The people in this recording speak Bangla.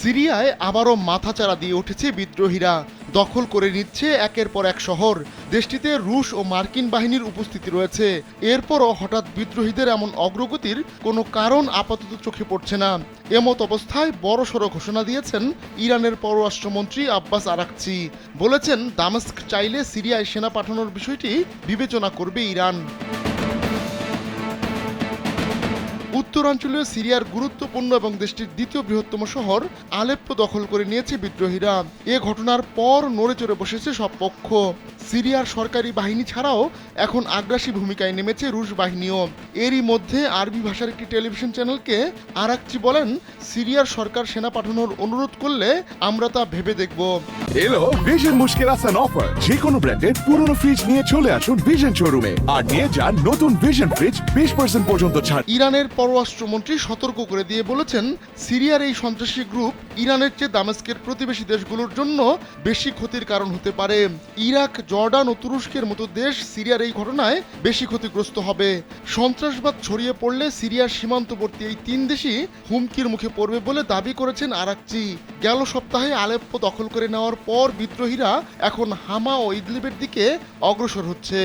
সিরিয়ায় আবারও মাথাচাড়া দিয়ে উঠেছে বিদ্রোহীরা। দখল করে নিচ্ছে একের পর এক শহর। দেশটিতে রুশ ও মার্কিন বাহিনীর উপস্থিতি রয়েছে। এরপরও হঠাৎ বিদ্রোহীদের এমন অগ্রগতির কোনো কারণ আপাতত চোখে পড়ছে না। এমত অবস্থায় বড়সড় ঘোষণা দিয়েছেন ইরানের পররাষ্ট্রমন্ত্রী আব্বাস আরাকচি। বলেছেন, দামেস্ক চাইলে সিরিয়ায় সেনা পাঠানোর বিষয়টি বিবেচনা করবে ইরান। উত্তরাঞ্চলীয় সিরিয়ার গুরুত্বপূর্ণ এবং দেশটির দ্বিতীয় বৃহত্তম শহর আলেপ্পো দখল করে নিয়েছে বিদ্রোহীরা। এ ঘটনার পর নড়েচড়ে বসেছে সব পক্ষ। সিরিয়ার সরকারি বাহিনী ছাড়াও এখন আগ্রাসী ভূমিকায় নেমেছে রুশ বাহিনীও। এরই মধ্যে আরবি ভাষার একটি টেলিভিশন চ্যানেলকে আরাকচি বলেন, সিরিয়ার সরকার সেনা পাঠানোর অনুরোধ করলে আমরা তা ভেবে দেখব। এলো ভিশন মুশকিল আসান অফার। যে কোনো ব্র্যান্ডের পুরনো ফ্রিজ নিয়ে চলে আসুন ভিশন শোরুমে আর নিয়ে যান নতুন ভিশন ফ্রিজ 20% পর্যন্ত ছাড়। ইরানের পররাষ্ট্রমন্ত্রী সতর্ক করে দিয়ে বলেছেন, সিরিয়ার এই সন্ত্রাসী গ্রুপ ইরানের চেয়ে দামেস্কের প্রতিবেশী দেশগুলোর জন্য বেশি ক্ষতির কারণ হতে পারে। ইরাক, জর্ডান ও তুরস্কের মতো দেশ সিরিয়ার এই ঘটনায় বেশি ক্ষতিগ্রস্ত হবে। সন্ত্রাসবাদ ছড়িয়ে পড়লে সিরিয়ার সীমান্তবর্তী এই তিন দেশই হুমকির মুখে পড়বে বলে দাবি করেছেন আরাকচি। গেল সপ্তাহে আলেপ্পো দখল করে নেওয়ার পর বিদ্রোহীরা এখন হামা ও ইদলিবের দিকে অগ্রসর হচ্ছে।